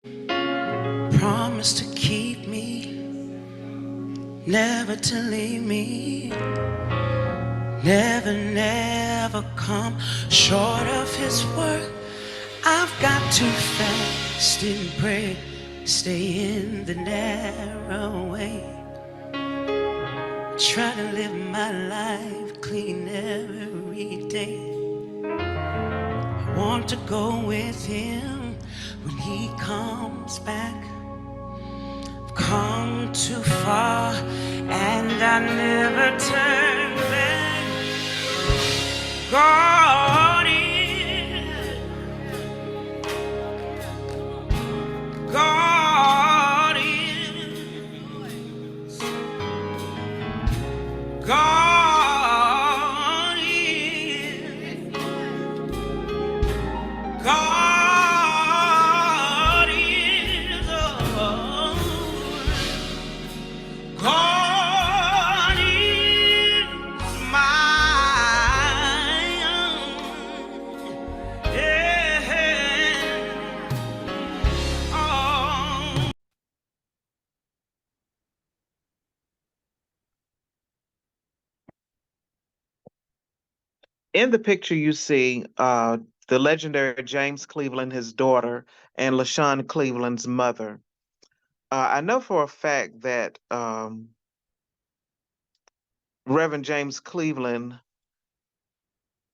Promise to keep me, never to leave me, never, never come short of his word. I've got to fast and pray, stay in the narrow way. Try to live my life clean every day. I want to go with him when he comes back. I've come too far and I never turn back. God is, God is, God is, God is, oh, God is my own. Yeah. Oh. In the picture, you see the legendary James Cleveland, his daughter, and Lashone Cleveland's mother. I know for a fact that Reverend James Cleveland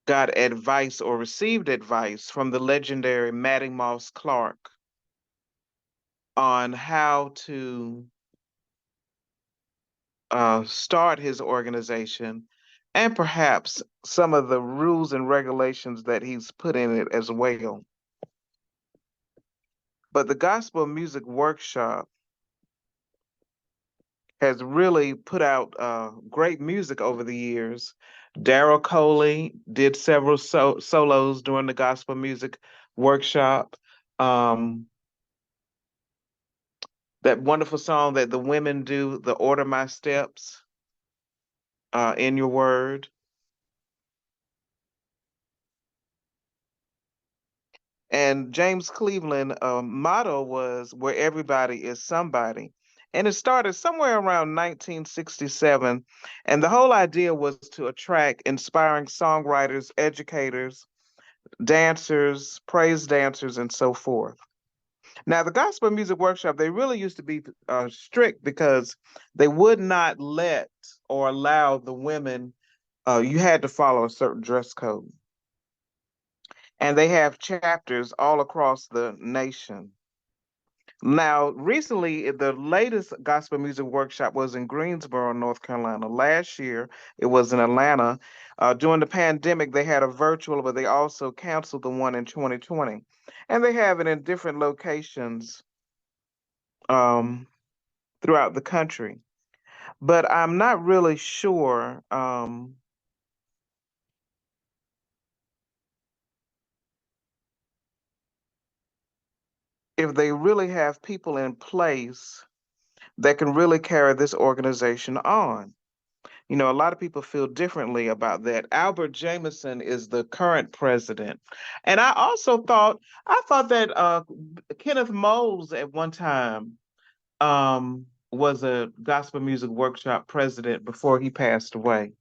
got advice or received advice from the legendary Mattie Moss Clark on how to start his organization and perhaps some of the rules and regulations that he's put in it as well. But the Gospel Music Workshop has really put out great music over the years. Daryl Coley did several solos during the Gospel Music Workshop. Um, that wonderful song that the women do, the Order My Steps in Your Word. And James Cleveland motto was where everybody is somebody. And it started somewhere around 1967. And the whole idea was to attract inspiring songwriters, educators, dancers, praise dancers, and so forth. Now, the Gospel Music Workshop, they really used to be strict because they would not let or allow the women, you had to follow a certain dress code. And they have chapters all across the nation. Now, recently, the latest gospel music workshop was in Greensboro, North Carolina. Last year, it was in Atlanta. During the pandemic, they had a virtual, but they also canceled the one in 2020. And they have it in different locations um, throughout the country. But I'm not really sure if they really have people in place that can really carry this organization on. You know, a lot of people feel differently about that. Albert Jameson is the current president. And I thought that Kenneth Mose at one time was a gospel music workshop president before he passed away.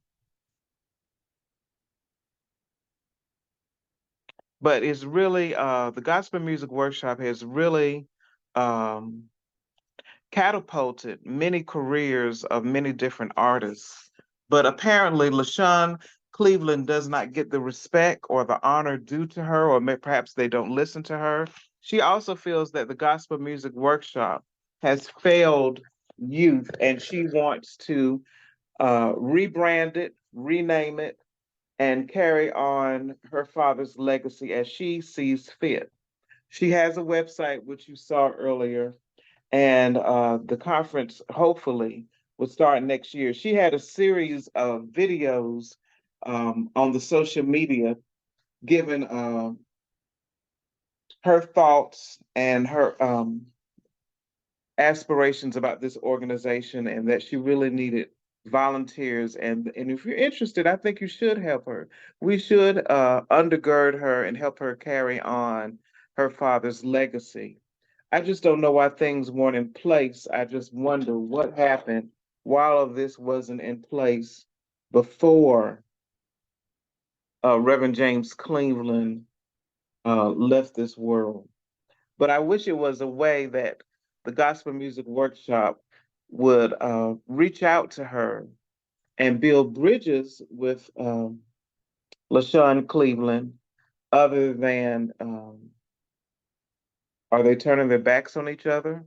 But it's really, the gospel music workshop has really um, catapulted many careers of many different artists. But apparently, LaShawn Cleveland does not get the respect or the honor due to her, or perhaps they don't listen to her. She also feels that the Gospel Music Workshop has failed youth, and she wants to rebrand it, rename it, and carry on her father's legacy as she sees fit. She has a website, which you saw earlier, and the conference hopefully will start next year. She had a series of videos on the social media giving her thoughts and her aspirations about this organization, and that she really needed volunteers. And if you're interested, I think you should help her. We should undergird her and help her carry on her father's legacy. I just don't know why things weren't in place. I just wonder what happened while all of this wasn't in place before Reverend James Cleveland left this world. But I wish it was a way that the Gospel Music Workshop would reach out to her and build bridges with Lashone Cleveland, other than are they turning their backs on each other?